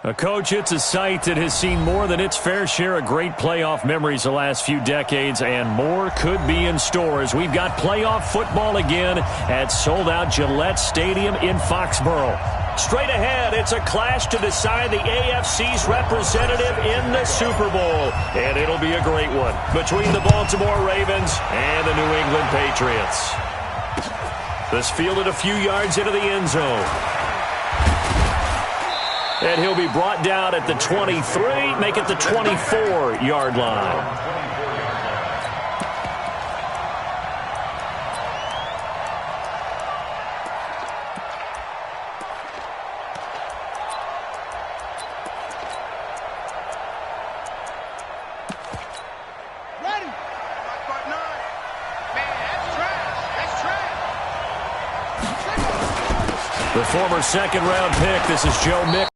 Coach, it's a site that has seen more than its fair share of great playoff memories the last few decades, and more could be in store as we've got playoff football again at sold-out Gillette Stadium in Foxborough. Straight ahead, it's a clash to decide the AFC's representative in the Super Bowl, and it'll be a great one between the Baltimore Ravens and the New England Patriots. This fielded a few yards into the end zone. And he'll be brought down at the 23, make it the 24-yard line. The former second-round pick, this is Joe Mick.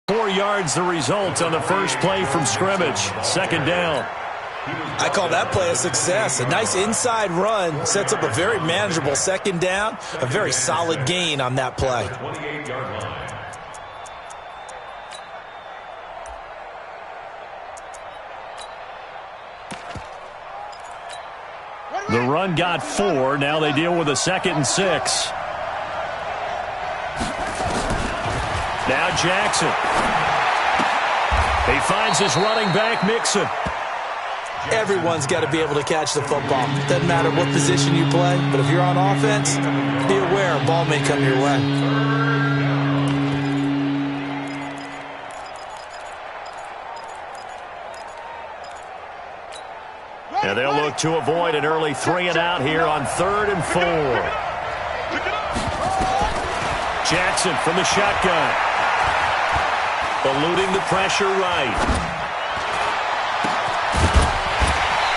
4 yards the result on the first play from scrimmage. Second down. I call that play a success. A nice inside run sets up a very manageable second down. A very solid gain on that play. The run got 4. Now they deal with a 2nd and 6. Now Jackson. He finds his running back, Mixon. Everyone's got to be able to catch the football. Doesn't matter what position you play, but if you're on offense, be aware a ball may come your way. And they'll look to avoid an early 3-and-out here on 3rd and 4. Jackson from the shotgun. Eluding the pressure right.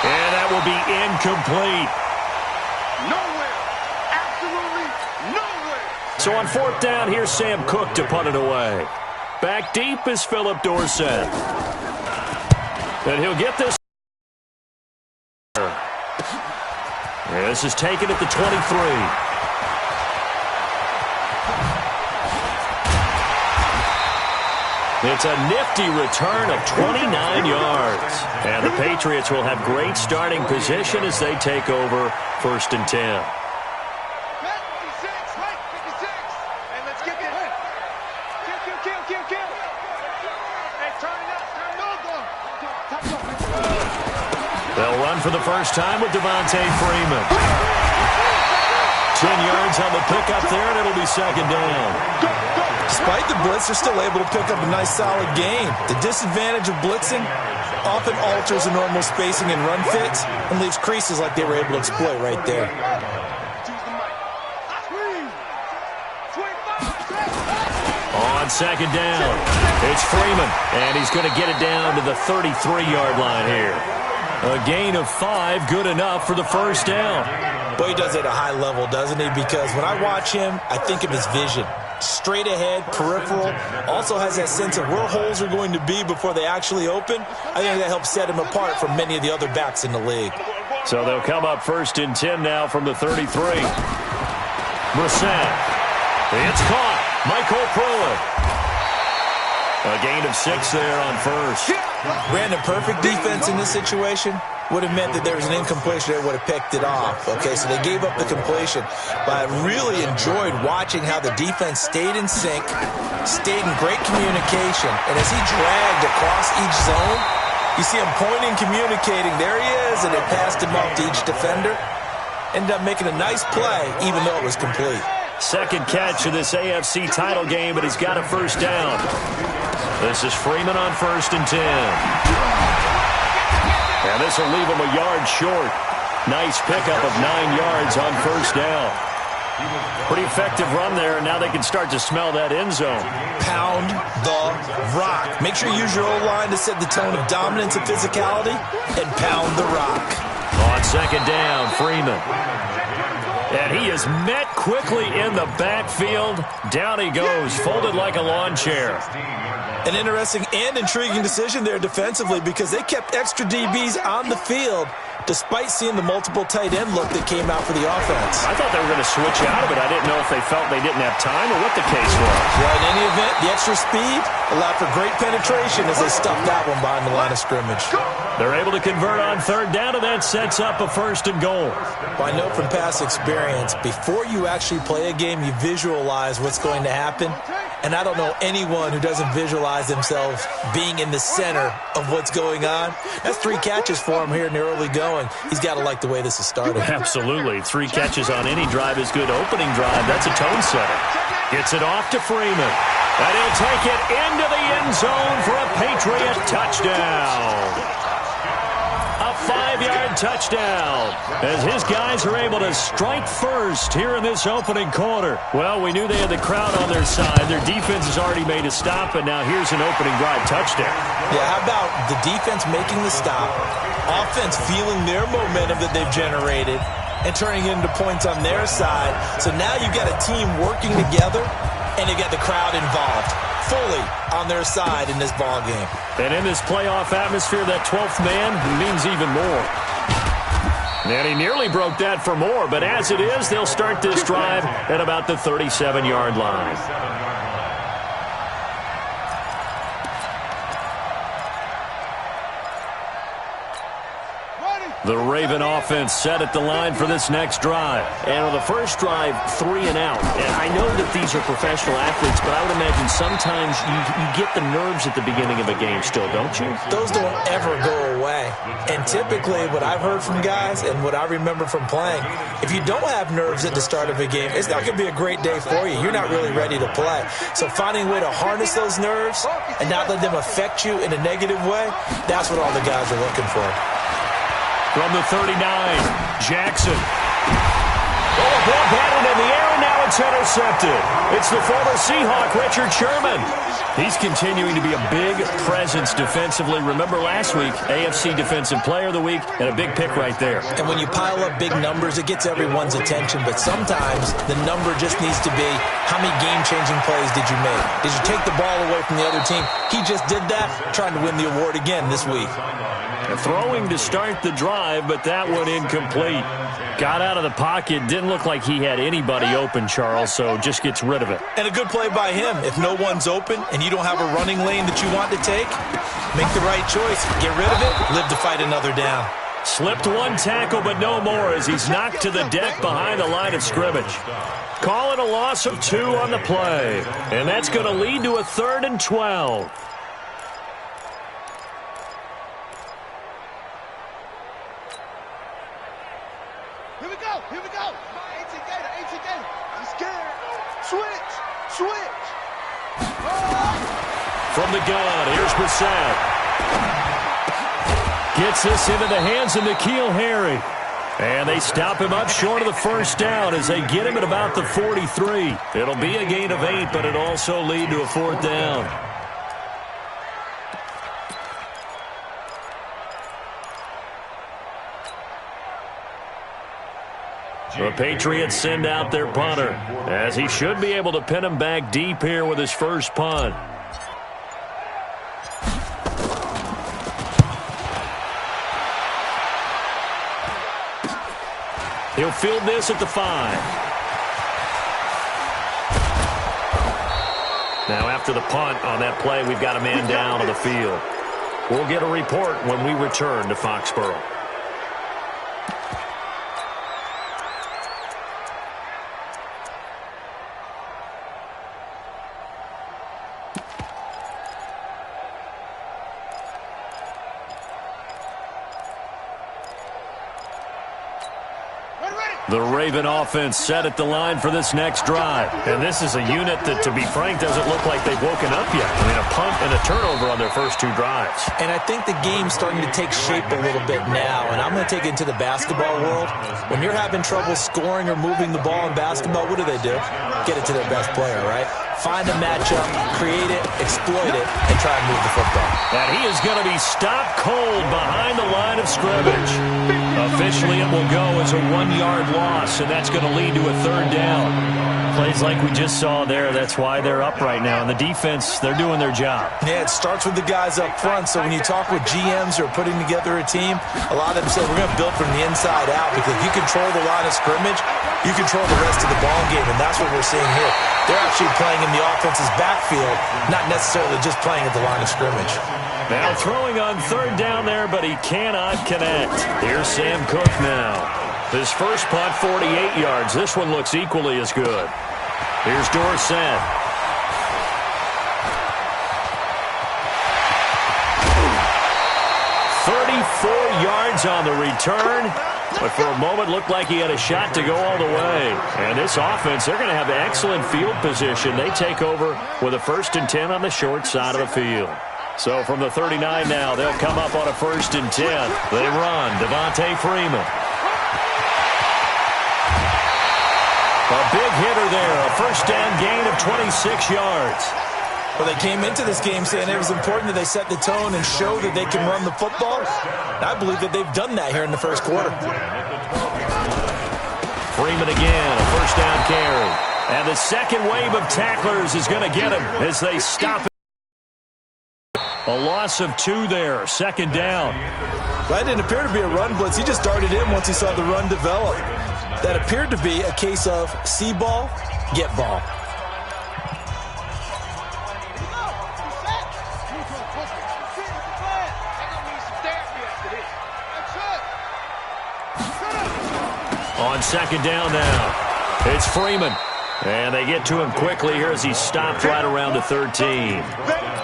And that will be incomplete. Nowhere. Absolutely nowhere. So on 4th down, here's Sam Cook to punt it away. Back deep is Philip Dorsett. And he'll get this. And this is taken at the 23. It's a nifty return of 29 yards. And the Patriots will have great starting position as they take over 1st and 10. 56, right, 56. And let's get this. Kill. Hey, turn it up. They'll run for the first time with Devontae Freeman. 10 yards on the pickup there, and it'll be 2nd down. Despite the blitz, they're still able to pick up a nice solid gain. The disadvantage of blitzing often alters the normal spacing and run fits and leaves creases like they were able to exploit right there. On 2nd down, it's Freeman, and he's going to get it down to the 33-yard line here. A gain of 5, good enough for the first down. Boy, he does it at a high level, doesn't he? Because when I watch him, I think of his vision. Straight ahead, peripheral, also has that sense of where holes are going to be before they actually open. I think that helps set him apart from many of the other backs in the league. So they'll come up 1st and 10 now from the 33. Brissett. It's caught. Michael Pruitt. A gain of 6 there on 1st. Brandon, perfect defense in this situation would have meant that there was an incompletion that would have picked it off. Okay, so they gave up the completion. But I really enjoyed watching how the defense stayed in sync, stayed in great communication. And as he dragged across each zone, you see him pointing, communicating. There he is, and it passed him off to each defender. Ended up making a nice play, even though it was complete. Second catch of this AFC title game, but he's got a first down. This is Freeman on 1st and 10. And this will leave him a yard short. Nice pickup of 9 yards on first down. Pretty effective run there, and now they can start to smell that end zone. Pound the rock. Make sure you use your O-line to set the tone of dominance and physicality, and pound the rock. On second down, Freeman. And he is met quickly in the backfield. Down he goes, folded like a lawn chair. An interesting and intriguing decision there defensively because they kept extra DBs on the field despite seeing the multiple tight end look that came out for the offense. I thought they were going to switch out of it. I didn't know if they felt they didn't have time or what the case was. Well, in any event, the extra speed allowed for great penetration as they stuffed that one behind the line of scrimmage. They're able to convert on third down, and that sets up a 1st and goal. Well, I know from past experience, before you actually play a game, you visualize what's going to happen. And I don't know anyone who doesn't visualize themselves being in the center of what's going on. That's 3 catches for him here in the early going. He's got to like the way this is started. Absolutely. 3 catches on any drive is good. Opening drive, that's a tone setter. Gets it off to Freeman. And he'll take it into the end zone for a Patriot touchdown. A 5-yard touchdown as his guys are able to strike first here in this opening quarter. Well, we knew they had the crowd on their side. Their defense has already made a stop, and now here's an opening drive touchdown. Yeah, how about the defense making the stop, offense feeling their momentum that they've generated, and turning it into points on their side. So now you've got a team working together, and they got the crowd involved fully on their side in this ball game. And in this playoff atmosphere, that 12th man means even more. And he nearly broke that for more, but as it is, they'll start this drive at about the 37-yard line. The Raven offense set at the line for this next drive. And on the first drive, 3 and out. And I know that these are professional athletes, but I would imagine sometimes you get the nerves at the beginning of a game still, don't you? Those don't ever go away. And typically what I've heard from guys and what I remember from playing, if you don't have nerves at the start of a game, it's not going to be a great day for you. You're not really ready to play. So finding a way to harness those nerves and not let them affect you in a negative way, that's what all the guys are looking for. From the 39, Jackson. Oh, a ball batted in the air, and now it's intercepted. It's the former Seahawk, Richard Sherman. He's continuing to be a big presence defensively. Remember last week, AFC Defensive Player of the Week, and a big pick right there. And when you pile up big numbers, it gets everyone's attention. But sometimes the number just needs to be, how many game-changing plays did you make? Did you take the ball away from the other team? He just did that, trying to win the award again this week. Throwing to start the drive, but that one incomplete. Got out of the pocket. Didn't look like he had anybody open, Charles, so just gets rid of it. And a good play by him. If no one's open and you don't have a running lane that you want to take, make the right choice. Get rid of it. Live to fight another down. Slipped 1 tackle, but no more as he's knocked to the deck behind the line of scrimmage. Call it a loss of 2 on the play. And that's going to lead to a 3rd and 12. Here we go. 18 Gator. I'm scared. Switch. From the gun, here's Brissett. Gets this into the hands of N'Keal Harry. And they stop him up short of the first down as they get him at about the 43. It'll be a gain of 8, but it'll also lead to a 4th down. The Patriots send out their punter, as he should be able to pin him back deep here with his first punt. He'll field this at the 5. Now after the punt on that play, we've got a man down on the field. We'll get a report when we return to Foxborough. The Raven offense set at the line for this next drive. And this is a unit that, to be frank, doesn't look like they've woken up yet. I mean, a punt and a turnover on their first 2 drives. And I think the game's starting to take shape a little bit now. And I'm going to take it into the basketball world. When you're having trouble scoring or moving the ball in basketball, what do? Get it to their best player, right? find a matchup, create it, exploit it, and try and move the football. And he is going to be stopped cold behind the line of scrimmage. Officially, it will go as a 1-yard loss, and that's going to lead to a 3rd down. Plays like we just saw there, that's why they're up right now. And the defense, they're doing their job. Yeah, it starts with the guys up front. So when you talk with GMs who are putting together a team, a lot of them say we're going to build from the inside out, because if you control the line of scrimmage, you control the rest of the ball game, and that's what we're seeing here. They're actually playing in the offense's backfield, not necessarily just playing at the line of scrimmage. Now throwing on 3rd down there, but he cannot connect. Here's Sam Cook now. His first punt, 48 yards. This one looks equally as good. Here's Dorsett. 34 yards on the return, but for a moment looked like he had a shot to go all the way. And this offense, they're going to have excellent field position. They take over with a 1st and 10 on the short side of the field. So from the 39 now, they'll come up on a 1st and 10. They run. Devontae Freeman. A big hitter there. A 1st down gain of 26 yards. Well, they came into this game saying it was important that they set the tone and show that they can run the football. And I believe that they've done that here in the 1st quarter. Freeman again, a 1st down carry. And the second wave of tacklers is going to get him as they stop it. A loss of 2 there, 2nd down. That didn't appear to be a run blitz. He just darted in once he saw the run develop. That appeared to be a case of see ball, get ball. On 2nd down now, it's Freeman. And they get to him quickly here as he stopped right around the 13.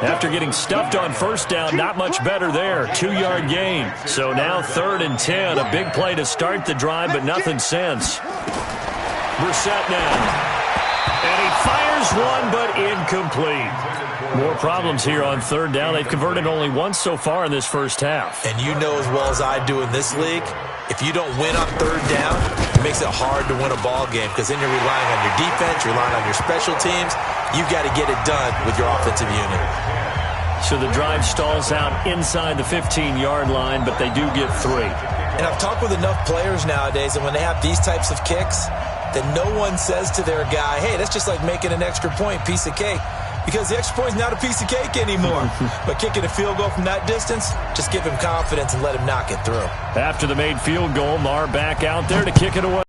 After getting stuffed on 1st down, not much better there. 2-yard gain. So now 3rd and 10. A big play to start the drive, but nothing since. Brissett now. And he fires one, but incomplete. More problems here on 3rd down. They've converted only once so far in this first half. And you know as well as I do in this league, if you don't win on 3rd down, it makes it hard to win a ball game, because then you're relying on your defense, you're relying on your special teams. You've got to get it done with your offensive unit. So the drive stalls out inside the 15-yard line, but they do get 3. And I've talked with enough players nowadays, and when they have these types of kicks, that no one says to their guy, hey, that's just like making an extra point, piece of cake. Because the extra point is not a piece of cake anymore. But kicking a field goal from that distance, just give him confidence and let him knock it through. After the made field goal, Marr back out there to kick it away.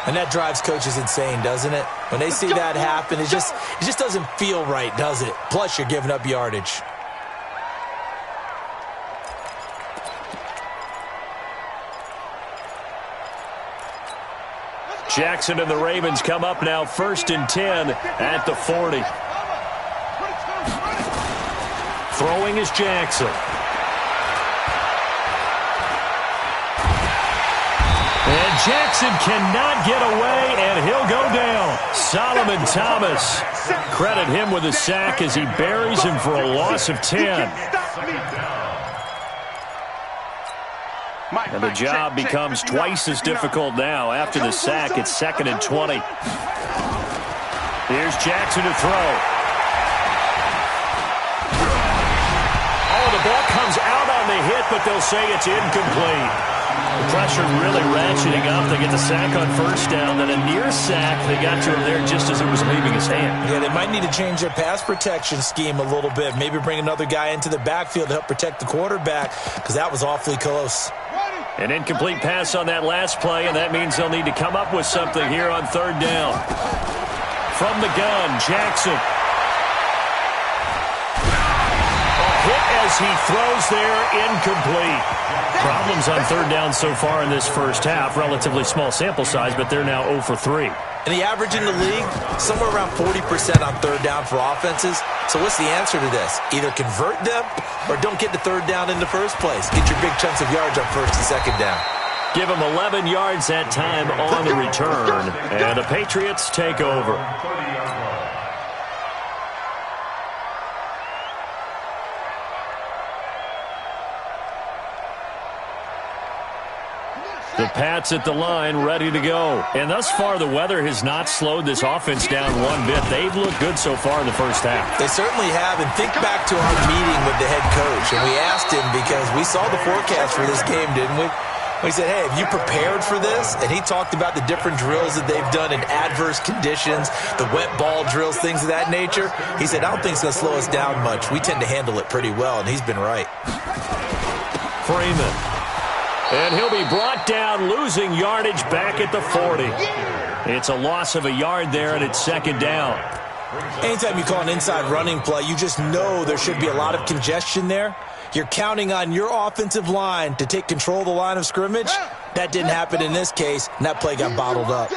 And that drives coaches insane, doesn't it? When they see that happen, it just doesn't feel right, does it? Plus, you're giving up yardage. Jackson and the Ravens come up now 1st and 10 at the 40. Throwing is Jackson. And Jackson cannot get away, and he'll go down. Solomon Thomas. Credit him with a sack as he buries him for a loss of 10. And the job becomes twice as difficult now. After the sack, it's 2nd and 20. Here's Jackson to throw. Oh, the ball comes out on the hit, but they'll say it's incomplete. The pressure really ratcheting up. They get the sack on 1st down, then a near sack. They got to him there just as it was leaving his hand. Yeah, they might need to change their pass protection scheme a little bit. Maybe bring another guy into the backfield to help protect the quarterback, because that was awfully close. An incomplete pass on that last play, and that means they'll need to come up with something here on 3rd down. From the gun, Jackson. A hit as he throws there, incomplete. Problems on 3rd down so far in this first half. Relatively small sample size, but they're now 0 for 3. And the average in the league, somewhere around 40% on 3rd down for offenses. So what's the answer to this? Either convert them or don't get the 3rd down in the first place. Get your big chunks of yards on 1st and 2nd down. Give them 11 yards that time on the return. And the Patriots take over. The Pats at the line, ready to go. And thus far, the weather has not slowed this offense down one bit. They've looked good so far in the first half. They certainly have. And think back to our meeting with the head coach. And we asked him, because we saw the forecast for this game, didn't we? We said, hey, have you prepared for this? And he talked about the different drills that they've done in adverse conditions, the wet ball drills, things of that nature. He said, I don't think it's going to slow us down much. We tend to handle it pretty well, and he's been right. Freeman. And he'll be brought down, losing yardage back at the 40. It's a loss of a yard there, and it's second down. Anytime you call an inside running play, you just know there should be a lot of congestion there. You're counting on your offensive line to take control of the line of scrimmage. That didn't happen in this case, and that play got bottled up.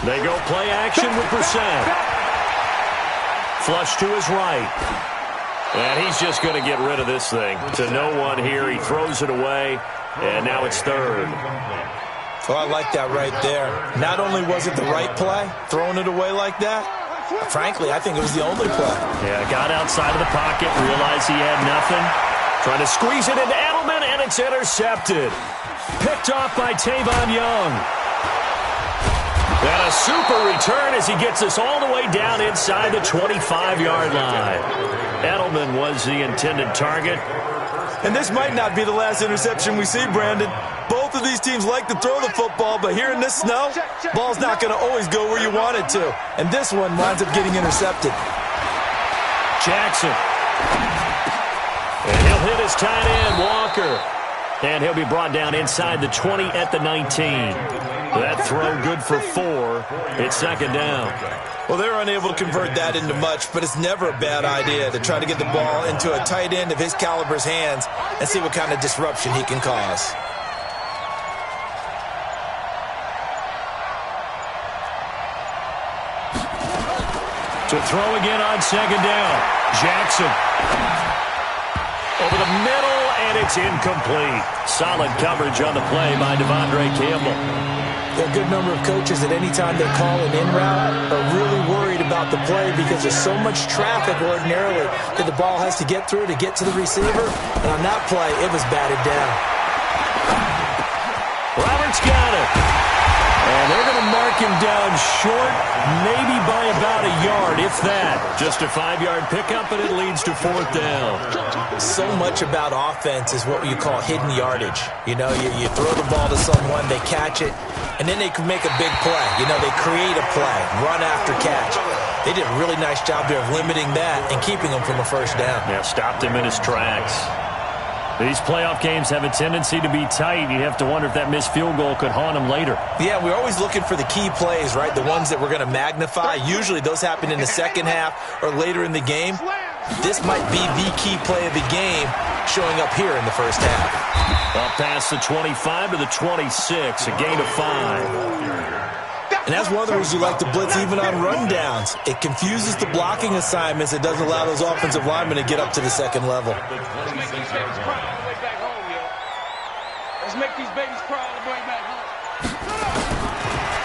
They go play action with Brissett. Flush to his right. And he's just going to get rid of this thing. To no one here. He throws it away, and now it's third. Well, I like that right there. Not only was it the right play, throwing it away like that, frankly, I think it was the only play. Yeah, got outside of the pocket, realized he had nothing. Trying to squeeze it into Edelman, and it's intercepted. Picked off by Tavon Young. And a super return as he gets us all the way down inside the 25-yard line. Edelman was the intended target. And this might not be the last interception we see, Brandon. Both of these teams like to throw the football, but here in this snow, ball's not going to always go where you want it to. And this one winds up getting intercepted. Jackson. And he'll hit his tight end, Walker. And he'll be brought down inside the 20 at the 19. That throw good for 4. It's second down. Well, they're unable to convert that into much, but it's never a bad idea to try to get the ball into a tight end of his caliber's hands and see what kind of disruption he can cause. To throw again on second down. Jackson. Over the middle, and it's incomplete. Solid coverage on the play by Devondre Campbell. A good number of coaches at any time they call an in route are really worried about the play because there's so much traffic ordinarily that the ball has to get through to get to the receiver. And on that play, it was batted down. Roberts got it. And they're going to mark him down short, maybe by about a yard, if that. Just a 5-yard pickup, and it leads to fourth down. So much about offense is what you call hidden yardage. You know, you throw the ball to someone, they catch it, and then they can make a big play. You know, they create a play, run after catch. They did a really nice job there of limiting that and keeping him from a first down. Yeah, stopped him in his tracks. These playoff games have a tendency to be tight. You have to wonder if that missed field goal could haunt him later. Yeah, we're always looking for the key plays, right? The ones that we're going to magnify. Usually those happen in the second half or later in the game. This might be the key play of the game showing up here in the first half. Up past the 25 to the 26, a gain of 5. And that's one of the reasons you like to blitz even on rundowns. It confuses the blocking assignments. It doesn't allow those offensive linemen to get up to the second level. Let's make these babies cry all the way back home, yo. Let's make these babies cry all the way back home.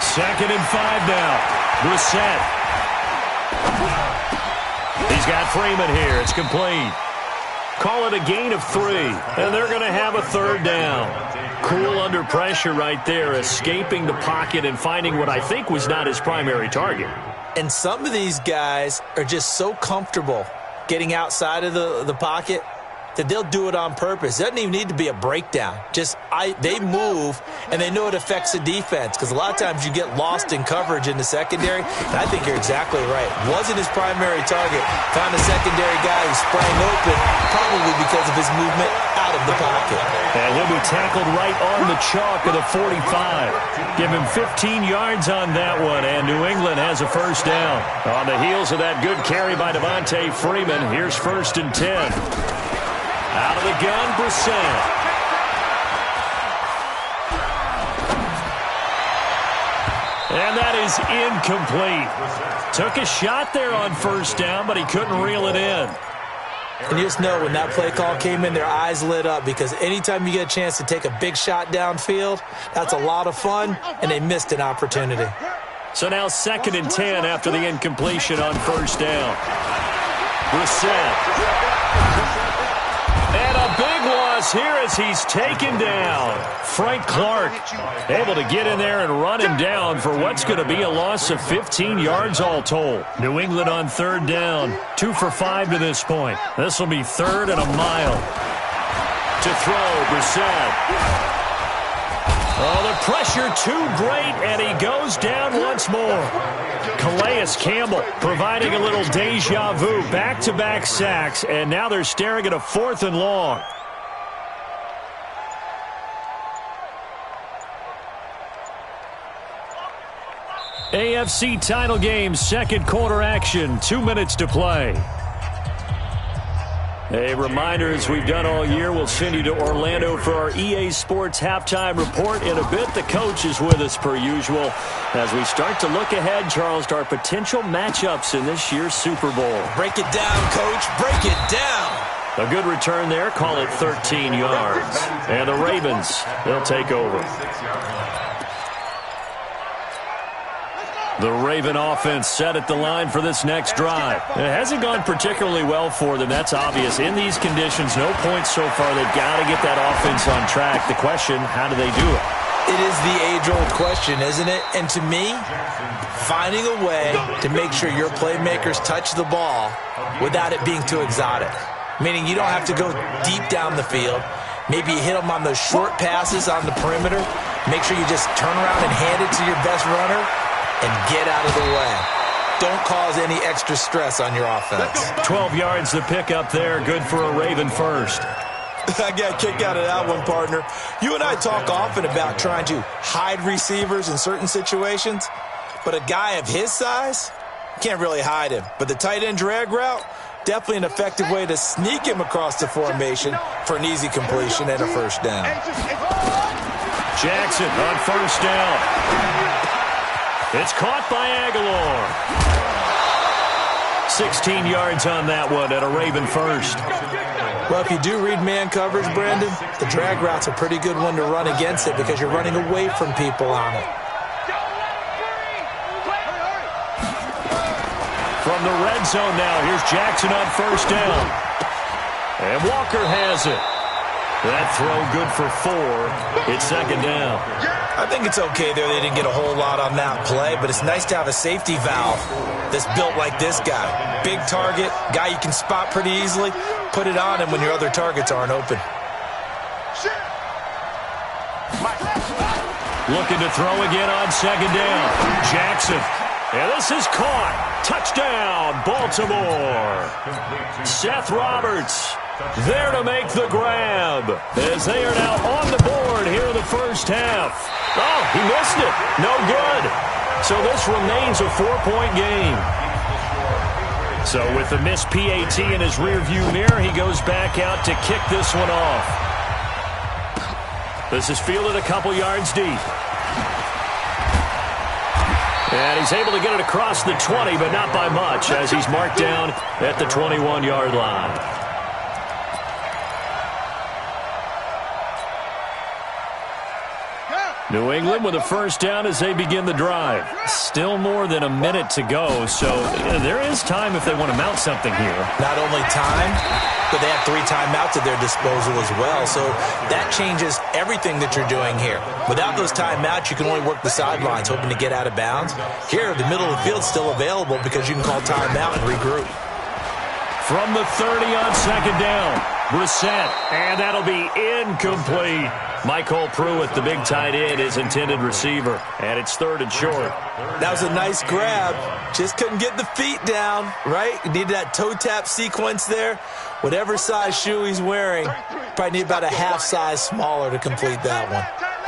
Second and 5 now. Brissett. He's got Freeman here. It's complete. Call it a gain of 3, and they're going to have a third down. Cool under pressure right there, escaping the pocket and finding what I think was not his primary target. And some of these guys are just so comfortable getting outside of the pocket that they'll do it on purpose. It doesn't even need to be a breakdown. They move, and they know it affects the defense because a lot of times you get lost in coverage in the secondary, and I think you're exactly right. Wasn't his primary target. Found a secondary guy who sprang open, probably because of his movement out of the pocket. And he'll be tackled right on the chalk of the 45. Give him 15 yards on that one, and New England has a first down. On the heels of that good carry by Devontae Freeman, here's first and 10. Out of the gun, Brissett. And that is incomplete. Took a shot there on first down, but he couldn't reel it in. And you just know when that play call came in, their eyes lit up because anytime you get a chance to take a big shot downfield, that's a lot of fun, and they missed an opportunity. So now second and 10 after the incompletion on first down. Brissett. And a big loss here as he's taken down. Frank Clark able to get in there and run him down for what's going to be a loss of 15 yards all told. New England on third down. 2 for 5 to this point. This will be third and a mile. To throw, Brissett. Oh, the pressure too great, and he goes down once more. Calais Campbell providing a little deja vu. Back-to-back sacks, and now they're staring at a 4th and long. AFC title game, second quarter action. 2 minutes to play. A reminder, as we've done all year, we'll send you to Orlando for our EA Sports halftime report in a bit. The coach is with us per usual as we start to look ahead, Charles, to our potential matchups in this year's Super Bowl. Break it down, Coach. Break it down. A good return there. Call it 13 yards. And the Ravens, they'll take over. The Raven offense set at the line for this next drive. It hasn't gone particularly well for them. That's obvious. In these conditions, no points so far. They've got to get that offense on track. The question, how do they do it? It is the age-old question, isn't it? And to me, finding a way to make sure your playmakers touch the ball without it being too exotic. Meaning you don't have to go deep down the field. Maybe you hit them on those short passes on the perimeter. Make sure you just turn around and hand it to your best runner and get out of the way. Don't cause any extra stress on your offense. 12 yards to pick up there. Good for a Raven first. I got a kick out of that one, partner. You and I talk often about trying to hide receivers in certain situations, but a guy of his size, can't really hide him. But the tight end drag route, definitely an effective way to sneak him across the formation for an easy completion and a first down. Jackson on first down. It's caught by Aguilar. 16 yards on that one and a Raven first. Well, if you do read man coverage, Brandon, the drag route's a pretty good one to run against it because you're running away from people on it. From the red zone now, here's Jackson on first down. And Walker has it. That throw good for 4. It's second down. I think it's okay there. They didn't get a whole lot on that play, but it's nice to have a safety valve that's built like this guy. Big target, guy you can spot pretty easily. Put it on him when your other targets aren't open. Looking to throw again on second down. Jackson. And this is caught. Touchdown, Baltimore. Seth Roberts there to make the grab as they are now on the board here in the first half. Oh, he missed it. No good. So this remains a 4-point game. So with the missed PAT in his rearview mirror, he goes back out to kick this one off. This is fielded a couple yards deep. And he's able to get it across the 20, but not by much, as he's marked down at the 21-yard line. New England with a first down as they begin the drive. Still more than a minute to go, so there is time if they want to mount something here. Not only time, but they have 3 timeouts at their disposal as well, so that changes everything that you're doing here. Without those timeouts, you can only work the sidelines, hoping to get out of bounds. Here, the middle of the field's still available because you can call timeout and regroup. From the 30 on second down, Brissett, and that'll be incomplete. Michael Pruitt, the big tight end, his intended receiver, and it's third and short. That was a nice grab. Just couldn't get the feet down, right? You needed that toe tap sequence there. Whatever size shoe he's wearing, probably need about a half size smaller to complete that one.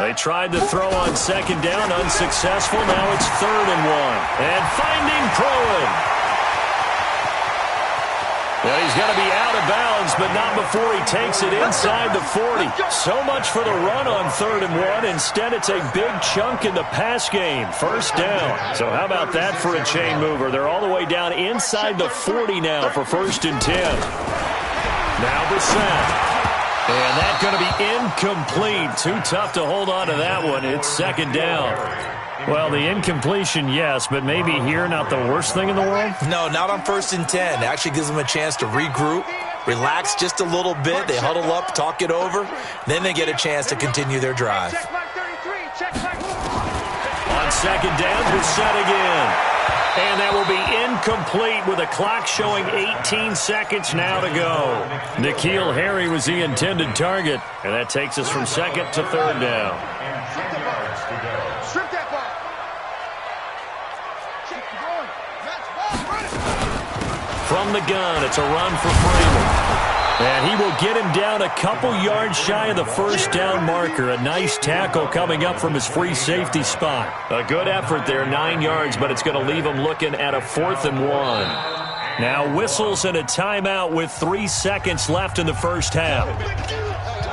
They tried to throw on second down, unsuccessful. Now it's third and 1. And finding Pruitt. Well, he's going to be out of bounds, but not before he takes it inside the 40. So much for the run on third and 1. Instead, it's a big chunk in the pass game. First down. So how about that for a chain mover? They're all the way down inside the 40 now for first and 10. Now Brissett. And that's going to be incomplete. Too tough to hold on to that one. It's second down. Well, the incompletion, yes, but maybe here not the worst thing in the world? No, not on first and 10. It actually gives them a chance to regroup, relax just a little bit. They huddle up, talk it over. Then they get a chance to continue their drive. Check mark 33. Check mark. On second down, Brissett again. And that will be incomplete with a clock showing 18 seconds now to go. N'Keal Harry was the intended target, and that takes us from second to third down. Strip that ball. Keep going. Let's ball. Run it. From the gun, it's a run for Freeman. And he will get him down a couple yards shy of the first down marker. A nice tackle coming up from his free safety spot. A good effort there, 9 yards, but it's going to leave him looking at a 4th and 1. Now whistles and a timeout with 3 seconds left in the first half.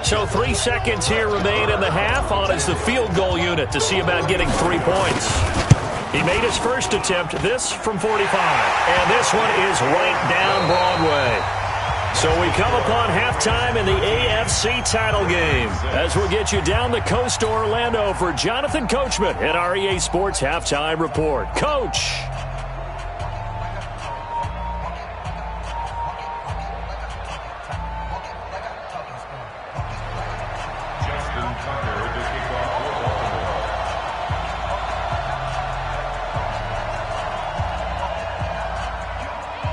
So 3 seconds here remain in the half. On is the field goal unit to see about getting 3 points. He made his first attempt, this from 45. And this one is right down Broadway. So we come upon halftime in the AFC title game as we'll get you down the coast to Orlando for Jonathan Coachman at our EA Sports Halftime Report. Coach!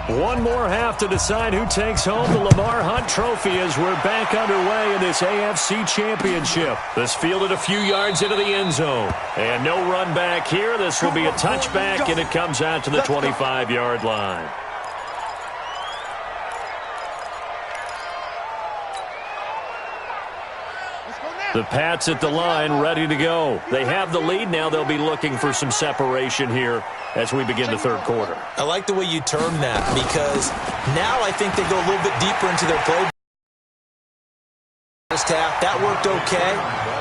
One more half to decide who takes home the Lamar Hunt Trophy as we're back underway in this AFC Championship. This fielded a few yards into the end zone. And no run back here. This will be a touchback, and it comes out to the 25-yard line. The Pats at the line, ready to go. They have the lead now. They'll be looking for some separation here as we begin the third quarter. I like the way you term that because now I think they go a little bit deeper into their play. First half, that worked okay,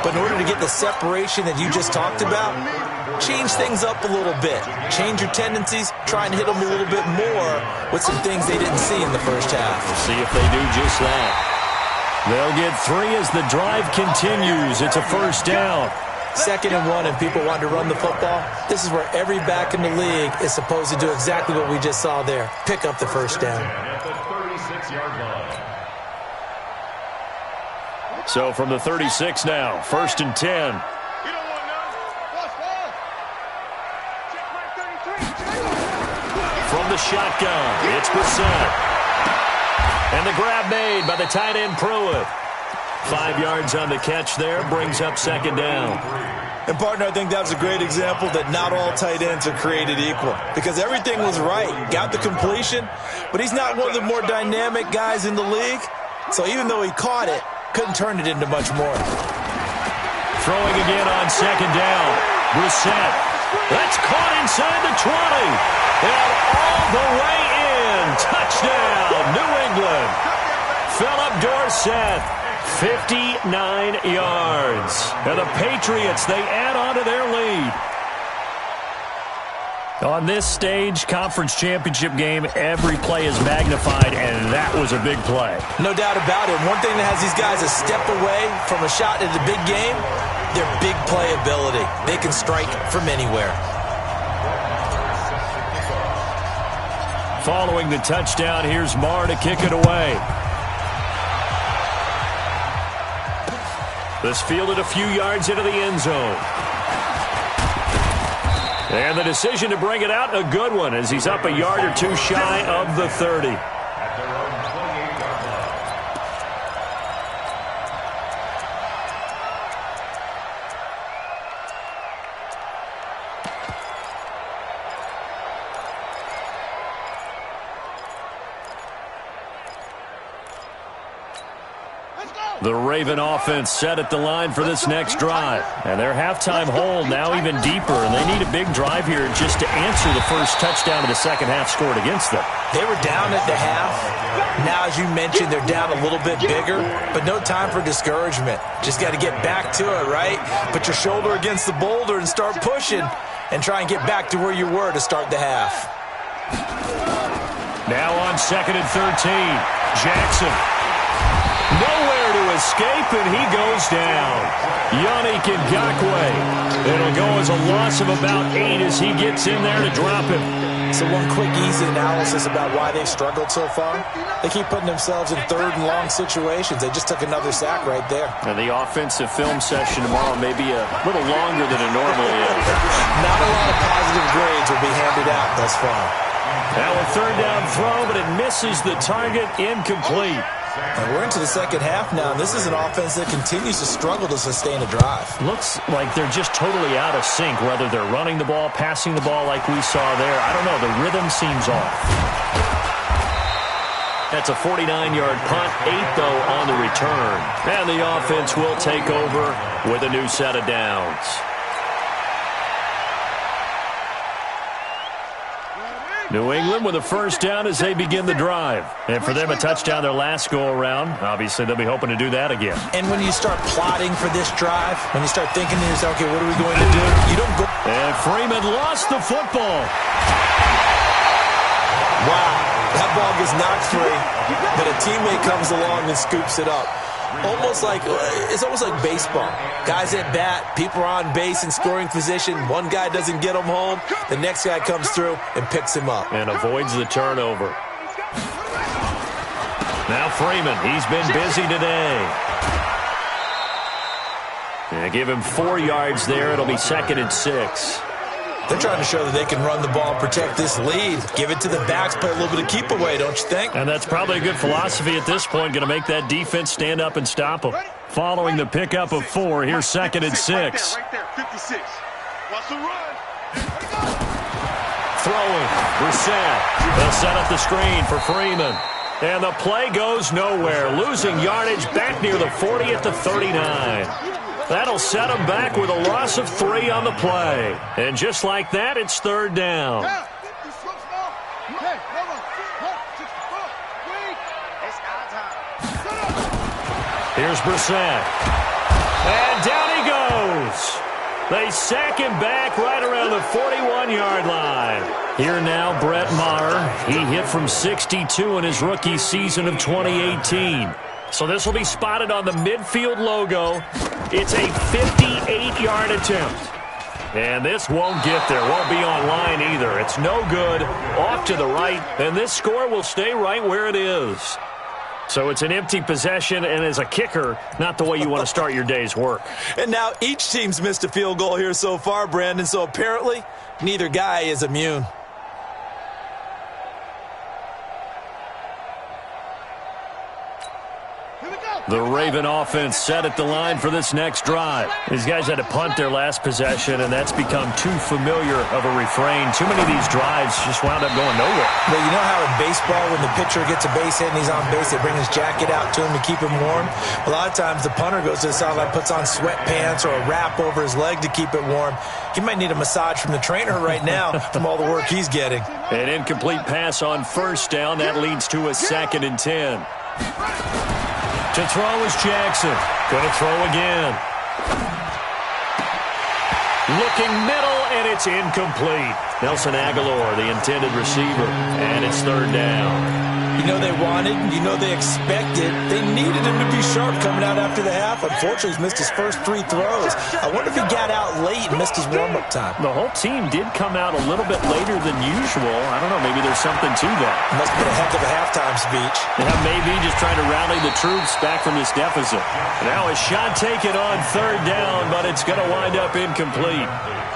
but in order to get the separation that you just talked about, change things up a little bit. Change your tendencies, try and hit them a little bit more with some things they didn't see in the first half. See if they do just that. They'll get 3 as the drive continues. It's a first down. 2nd and 1 and people want to run the football. This is where every back in the league is supposed to do exactly what we just saw there. Pick up the first down. So from the 36 now, 1st and 10. You don't want none. Ball. Check mark 33. From the shotgun, it's Brissett. And the grab made by the tight end Pruitt. 5 yards on the catch there, brings up 2nd down. And, partner, I think that was a great example that not all tight ends are created equal because everything was right. Got the completion, but he's not one of the more dynamic guys in the league. So even though he caught it, couldn't turn it into much more. Throwing again on 2nd down. Brissett. That's caught inside the 20. And all the way in. Touchdown, New England. Philip Dorsett, 59 yards. And the Patriots, they add on to their lead. On this stage, conference championship game, every play is magnified, and that was a big play. No doubt about it. One thing that has these guys a step away from a shot at the big game, their big play ability. They can strike from anywhere. Following the touchdown, here's Marr to kick it away. This fielded a few yards into the end zone. And the decision to bring it out, a good one, as he's up a yard or two shy of the 30. The Raven offense set at the line for this next drive. And their halftime hole now even deeper, and they need a big drive here just to answer the first touchdown of the second half scored against them. They were down at the half. Now, as you mentioned, they're down a little bit bigger, but no time for discouragement. Just got to get back to it, right? Put your shoulder against the boulder and start pushing and try and get back to where you were to start the half. Now on 2nd and 13, Jackson. Nowhere to escape, and he goes down. Yannick Ngakoue. It'll go as a loss of about 8 as he gets in there to drop him. So one quick, easy analysis about why they've struggled so far. They keep putting themselves in third and long situations. They just took another sack right there. And the offensive film session tomorrow may be a little longer than it normally is. Not a lot of positive grades will be handed out thus far. Now a third down throw, but it misses the target, incomplete. And we're into the second half now, and this is an offense that continues to struggle to sustain a drive. Looks like they're just totally out of sync, whether they're running the ball, passing the ball like we saw there. I don't know. The rhythm seems off. That's a 49-yard punt, 8, though, on the return. And the offense will take over with a new set of downs. New England with a first down as they begin the drive. And for them, a touchdown their last go-around. Obviously, they'll be hoping to do that again. And when you start plotting for this drive, when you start thinking to yourself, okay, what are we going to do? You don't go. And Freeman lost the football. Wow, that ball gets knocked free, but a teammate comes along and scoops it up. It's almost like baseball. Guys at bat, people are on base in scoring position. One guy doesn't get him home. The next guy comes through and picks him up. And avoids the turnover. Now Freeman, he's been busy today. And give him 4 yards there. It'll be 2nd and 6. They're trying to show that they can run the ball and protect this lead. Give it to the backs, play a little bit of keep away, don't you think? And that's probably a good philosophy at this point. Going to make that defense stand up and stop them. Following the pickup of 4, here's 2nd and 6. Right there, 56. Watch the run. Throwing. Brissett. They'll set up the screen for Freeman. And the play goes nowhere. Losing yardage back near the 40 at the 39. That'll set them back with a loss of 3 on the play. And just like that, it's 3rd down. Here's Brissett. And down he goes. They sack him back right around the 41-yard line. Here now, Brett Maher. He hit from 62 in his rookie season of 2018. So this will be spotted on the midfield logo. It's a 58-yard attempt. And this won't get there. Won't be on line either. It's no good. Off to the right. And this score will stay right where it is. So it's an empty possession, and as a kicker, not the way you want to start your day's work. And now each team's missed a field goal here so far, Brandon. So apparently, neither guy is immune. The Raven offense set at the line for this next drive. These guys had to punt their last possession, and that's become too familiar of a refrain. Too many of these drives just wound up going nowhere. Well, you know how in baseball, when the pitcher gets a base hit and he's on base, they bring his jacket out to him to keep him warm? A lot of times the punter goes to the sideline, puts on sweatpants or a wrap over his leg to keep it warm. He might need a massage from the trainer right now from all the work he's getting. An incomplete pass on first down. That leads to a 2nd and 10. To throw is Jackson. Going to throw again. Looking middle, and it's incomplete. Nelson Aguilar, the intended receiver, and it's 3rd down. You know they wanted, you know they expected. They needed him to be sharp coming out after the half. Unfortunately, he's missed his first 3 throws. I wonder if he got out late and missed his warm-up time. The whole team did come out a little bit later than usual. I don't know, maybe there's something to that. Must have been a heck of a halftime speech. Yeah, maybe just trying to rally the troops back from this deficit. Now a shot taken on 3rd down, but it's going to wind up incomplete.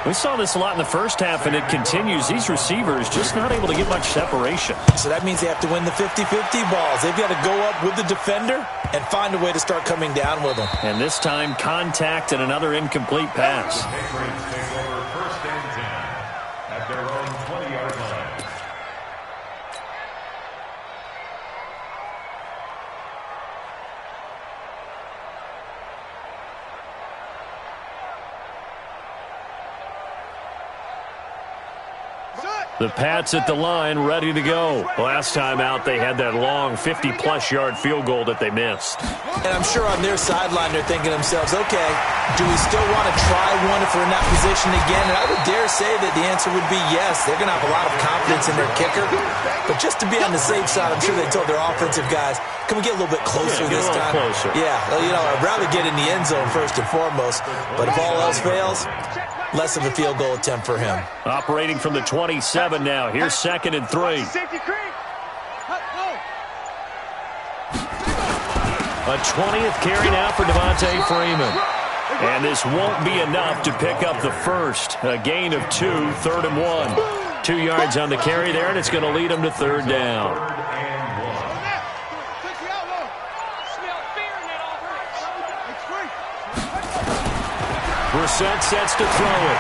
We saw this a lot in the first half, and it continues. These receivers just not able to get much separation. So that means they have to win the 50-50 balls. They've got to go up with the defender and find a way to start coming down with them. And this time, contact and another incomplete pass. First and 10 at their own 20-yard line. The Pats at the line, ready to go. Last time out, they had that long 50-plus yard field goal that they missed. And I'm sure on their sideline, they're thinking to themselves, okay, do we still want to try one if we're in that position again? And I would dare say that the answer would be yes. They're going to have a lot of confidence in their kicker. But just to be on the safe side, I'm sure they told their offensive guys, can we get a little bit closer this time? Closer. Yeah, well, you know, I'd rather get in the end zone first and foremost. But if all else fails, less of a field goal attempt for him. Operating from the 27 now. Here's 2nd and 3. A 20th carry now for Devontae Freeman. And this won't be enough to pick up the first. A gain of 2, 3rd and 1. 2 yards on the carry there, and it's going to lead him to 3rd down. Brissett sets to throw it.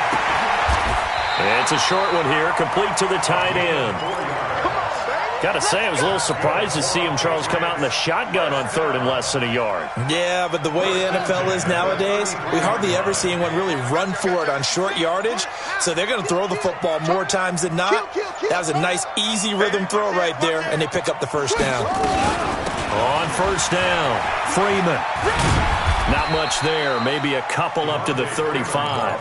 It's a short one here, complete to the tight end. Got to say, I was a little surprised to see him, Charles, come out in the shotgun on 3rd and less than a yard. Yeah, but the way the NFL is nowadays, we hardly ever see anyone really run for it on short yardage. So they're going to throw the football more times than not. That was a nice, easy rhythm throw right there, and they pick up the first down. On 1st down, Freeman. Not much there, maybe a couple up to the 35.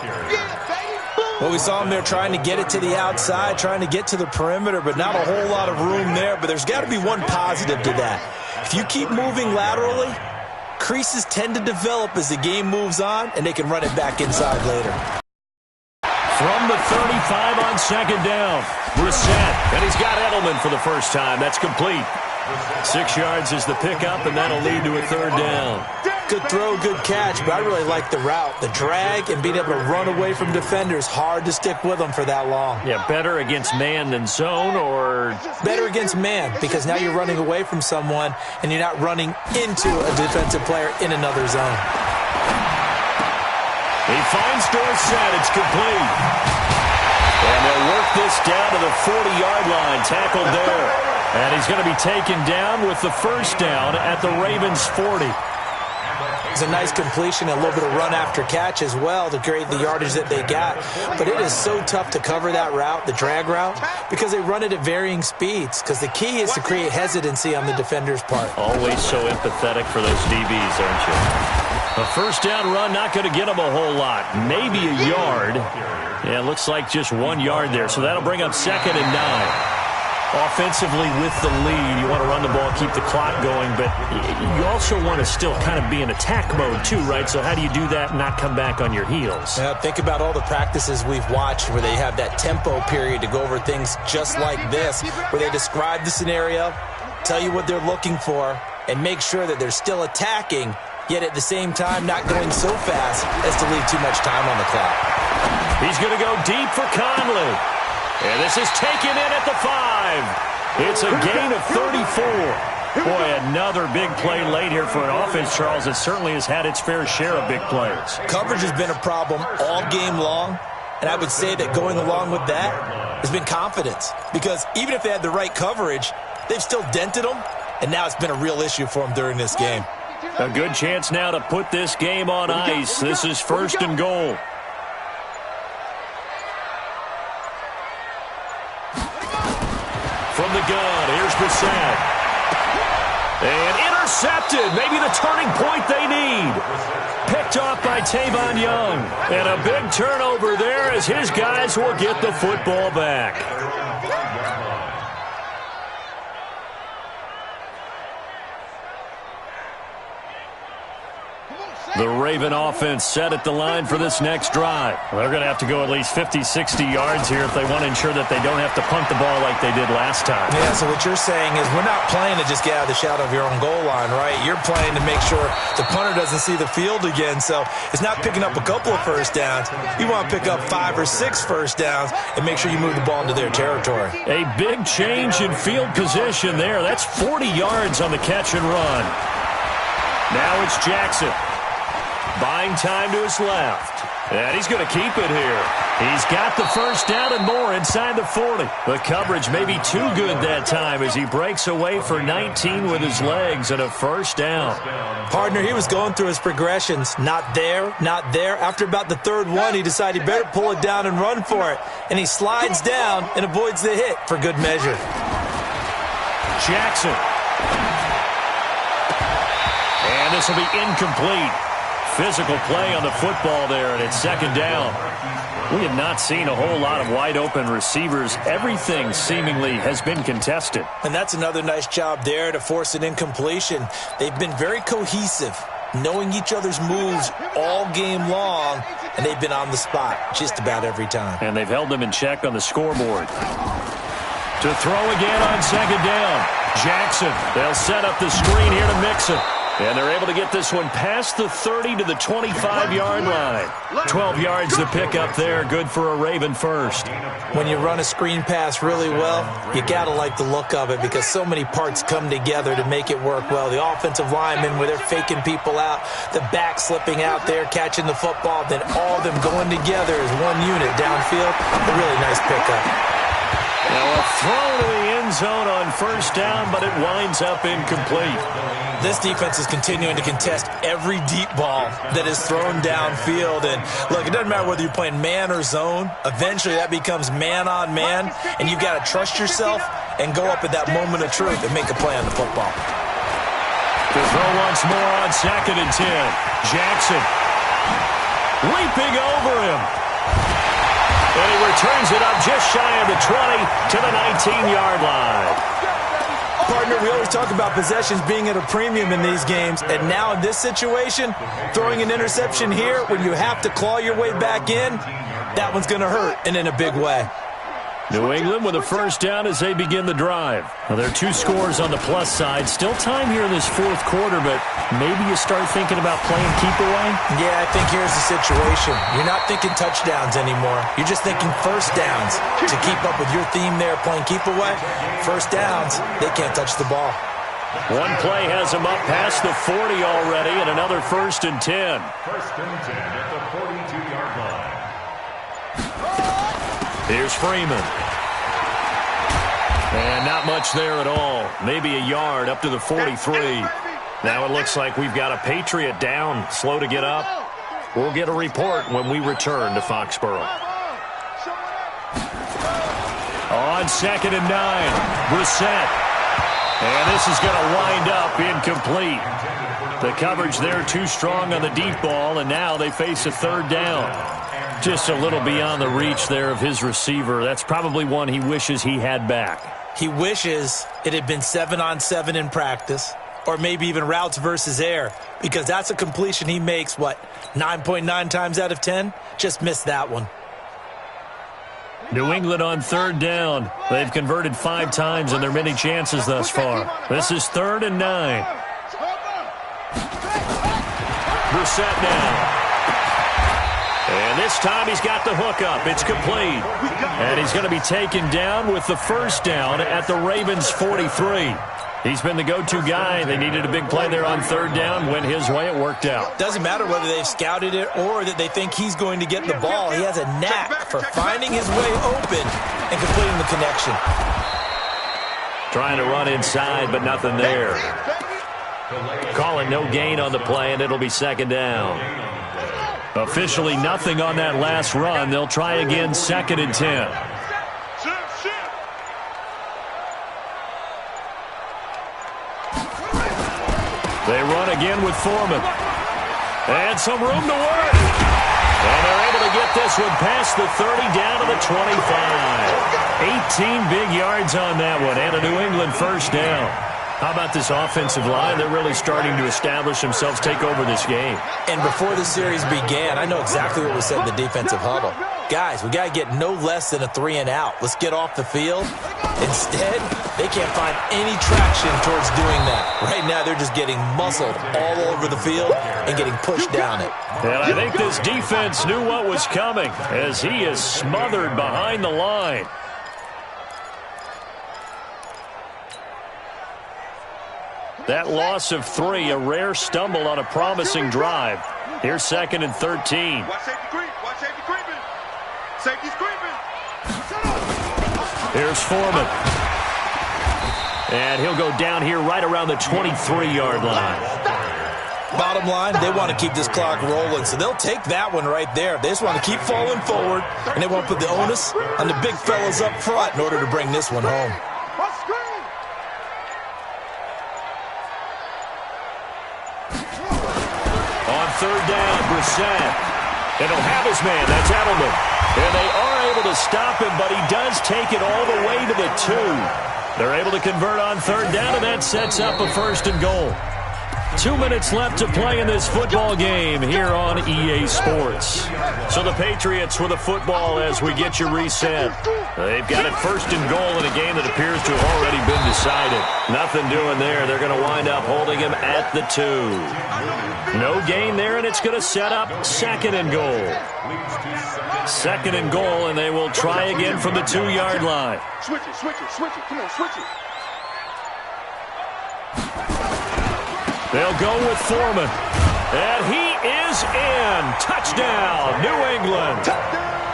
Well, we saw him there trying to get it to the outside, trying to get to the perimeter, but not a whole lot of room there. But there's got to be one positive to that. If you keep moving laterally, creases tend to develop as the game moves on, and they can run it back inside later. From the 35 on 2nd down, Brissett, and he's got Edelman for the first time. That's complete. 6 yards is the pickup, and that'll lead to a 3rd down. Good throw, good catch, but I really like the route. The drag and being able to run away from defenders, hard to stick with them for that long. Yeah, better against man than zone, or? Better against man, because now you're running away from someone and you're not running into a defensive player in another zone. He finds Dorsett. It's complete. And they'll work this down to the 40-yard line, tackled there. And he's going to be taken down with the first down at the Ravens' 40. It's a nice completion, a little bit of run after catch as well to create the yardage that they got. But it is so tough to cover that route, the drag route, because they run it at varying speeds. Because the key is to create hesitancy on the defender's part. Always so empathetic for those DBs, aren't you? A first down run, not going to get them a whole lot. Maybe a yard. Yeah, it looks like just 1 yard there. So that'll bring up 2nd and 9. Offensively with the lead, you want to run the ball, keep the clock going, but you also want to still kind of be in attack mode too, right? So how do you do that and not come back on your heels? Yeah, think about all the practices we've watched where they have that tempo period to go over things just like this, where they describe the scenario, tell you what they're looking for, and make sure that they're still attacking, yet at the same time not going so fast as to leave too much time on the clock. He's going to go deep for Conley. And this is taken in at the 5. It's a gain of 34. Boy, another big play late here for an offense, Charles, that certainly has had its fair share of big plays. Coverage has been a problem all game long, and I would say that going along with that has been confidence. Because even if they had the right coverage, they've still dented them, and now it's been a real issue for them during this game. A good chance now to put this game on ice. This is 1st and goal. From the gun, here's Brissett. And intercepted. Maybe the turning point they need. Picked off by Tavon Young. And a big turnover there as his guys will get the football back. The Raven offense set at the line for this next drive. Well, they're going to have to go at least 50, 60 yards here if they want to ensure that they don't have to punt the ball like they did last time. Yeah, so what you're saying is we're not playing to just get out of the shadow of your own goal line, right? You're playing to make sure the punter doesn't see the field again. So it's not picking up a couple of first downs. You want to pick up 5 or 6 first downs and make sure you move the ball into their territory. A big change in field position there. That's 40 yards on the catch and run. Now it's Jackson. Buying time to his left. And he's going to keep it here. He's got the first down and more inside the 40. The coverage may be too good that time as he breaks away for 19 with his legs and a first down. Partner, he was going through his progressions. Not there, not there. After about the 3rd one, he decided he better pull it down and run for it. And he slides down and avoids the hit for good measure. Jackson. And this will be incomplete. Physical play on the football there, and it's 2nd down. We have not seen a whole lot of wide-open receivers. Everything seemingly has been contested. And that's another nice job there to force an incompletion. They've been very cohesive, knowing each other's moves all game long, and they've been on the spot just about every time. And they've held them in check on the scoreboard. To throw again on second down. Jackson, they'll set up the screen here to Mixon. And they're able to get this one past the 30 to the 25-yard line. 12 yards to pick up there. Good for a Raven first. When you run a screen pass really well, you got to like the look of it because so many parts come together to make it work well. The offensive linemen, where they're faking people out, the back slipping out there, catching the football, then all of them going together as one unit downfield. A really nice pickup. Now a throw to the end zone on first down, but it winds up incomplete. This defense is continuing to contest every deep ball that is thrown downfield. And, look, it doesn't matter whether you're playing man or zone. Eventually that becomes man-on-man, and you've got to trust yourself and go up at that moment of truth and make a play on the football. To throw once more on second and 10. Jackson leaping over him. And he returns it up just shy of the 20 to the 19-yard line. Partner, we always talk about possessions being at a premium in these games, and now in this situation, throwing an interception here when you have to claw your way back in, that one's going to hurt, and in a big way. New England with a first down as they begin the drive. Well, there are 2 scores on the plus side. Still time here in this fourth quarter, but maybe you start thinking about playing keep away? Yeah, I think here's the situation. You're not thinking touchdowns anymore. You're just thinking first downs. To keep up with your theme there, playing keep away, first downs, they can't touch the ball. One play has them up past the 40 already, and another first and 10. First and 10 at the 42-yard line. Here's Freeman. And not much there at all. Maybe a yard up to the 43. Now it looks like we've got a Patriot down, slow to get up. We'll get a report when we return to Foxborough. On second and 9, Brissett. And this is going to wind up incomplete. The coverage there too strong on the deep ball, and now they face a third down. Just a little beyond the reach there of his receiver. That's probably one he wishes he had back. He wishes it had been 7-on-7 in practice, or maybe even routes versus air, because that's a completion he makes, 9.9 times out of 10? Just missed that one. New England on third down. They've converted 5 times in their many chances thus far. This is 3rd and 9. Brissett now. And this time he's got the hook up. It's complete. And he's going to be taken down with the first down at the Ravens' 43. He's been the go-to guy. They needed a big play there on third down. Went his way. It worked out. Doesn't matter whether they've scouted it or that they think he's going to get the ball. He has a knack for finding his way open and completing the connection. Trying to run inside, but nothing there. Calling no gain on the play, and it'll be second down. Officially nothing on that last run. They'll try again, 2nd and 10. They run again with Foreman. And some room to work. And they're able to get this one past the 30 down to the 25. 18 big yards on that one, and a New England first down. How about this offensive line? They're really starting to establish themselves, take over this game. And before the series began, I know exactly what was said in the defensive huddle. Guys, we got to get no less than a 3-and-out. Let's get off the field. Instead, they can't find any traction towards doing that. Right now, they're just getting muscled all over the field and getting pushed down it. And I think this defense knew what was coming as he is smothered behind the line. That loss of 3, a rare stumble on a promising drive. Here's 2nd and 13. Watch safety creep. Watch safety creeping. Safety's creeping. Here's Foreman. And he'll go down here right around the 23-yard line. Bottom line, they want to keep this clock rolling, so they'll take that one right there. They just want to keep falling forward, and they won't put the onus on the big fellas up front in order to bring this one home. On third down, Brissett. And he'll have his man. That's Edelman. And they are able to stop him, but he does take it all the way to the 2. They're able to convert on third down, and that sets up a 1st and goal. 2 minutes left to play in this football game here on EA Sports. So the Patriots with the football as we get you reset. They've got it first and goal in a game that appears to have already been decided. Nothing doing there. They're going to wind up holding him at the 2. No gain there, and it's going to set up second and goal. Second and goal, and they will try again from the 2-yard line. Switch it, switch it, switch it. Come on, switch it. They'll go with Foreman. And he is in. Touchdown, New England.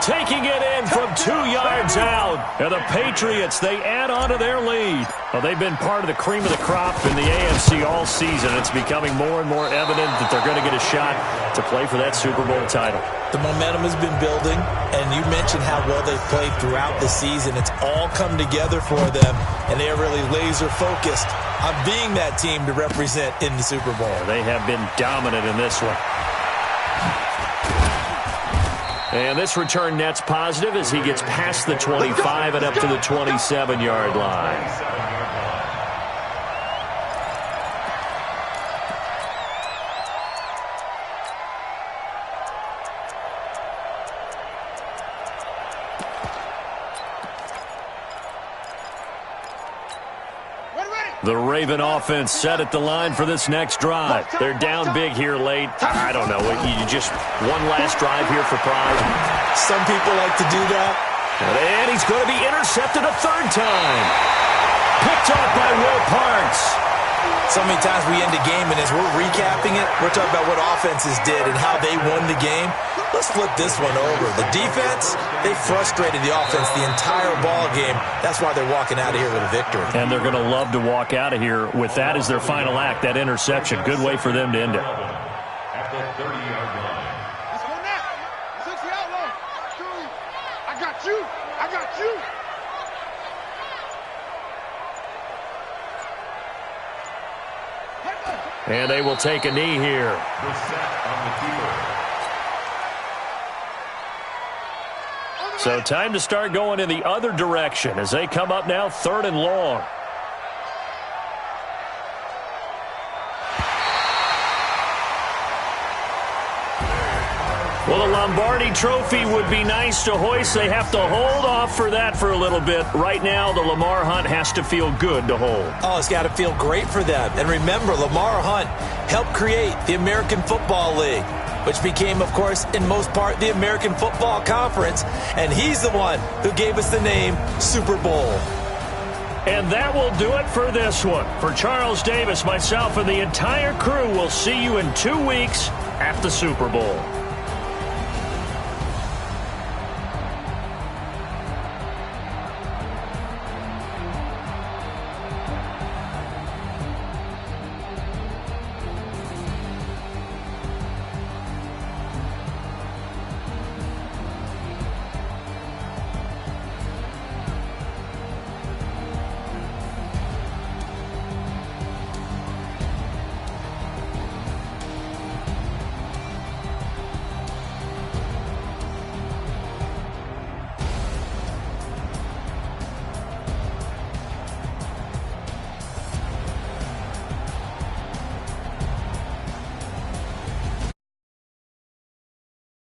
Taking it in from 2 yards out. And the Patriots, they add on to their lead. Well, they've been part of the cream of the crop in the AFC all season. It's becoming more and more evident that they're going to get a shot to play for that Super Bowl title. The momentum has been building, and you mentioned how well they've played throughout the season. It's all come together for them, and they're really laser-focused on being that team to represent in the Super Bowl. They have been dominant in this one. And this return net's positive as he gets past the 25 and up to the 27-yard line. The Raven offense set at the line for this next drive. They're down big here late. I don't know. You just one last drive here for pride. Some people like to do that. And he's going to be intercepted a third time. Picked off by Will Parks. So many times we end a game, and as we're recapping it, we're talking about what offenses did and how they won the game. Let's flip this one over. The defense, they frustrated the offense the entire ball game. That's why they're walking out of here with a victory. And they're going to love to walk out of here with that as their final act, that interception. Good way for them to end it. At the 30-yard line. Let's go now. Let's see how long. I got you. I got you. And they will take a knee here. The set on the keeper. So time to start going in the other direction as they come up now 3rd and long. Well, the Lombardi Trophy would be nice to hoist. They have to hold off for that for a little bit. Right now, the Lamar Hunt has to feel good to hold. Oh, it's got to feel great for them. And remember, Lamar Hunt helped create the American Football League, which became, of course, in most part, the American Football Conference. And he's the one who gave us the name Super Bowl. And that will do it for this one. For Charles Davis, myself, and the entire crew, we'll see you in 2 weeks at the Super Bowl.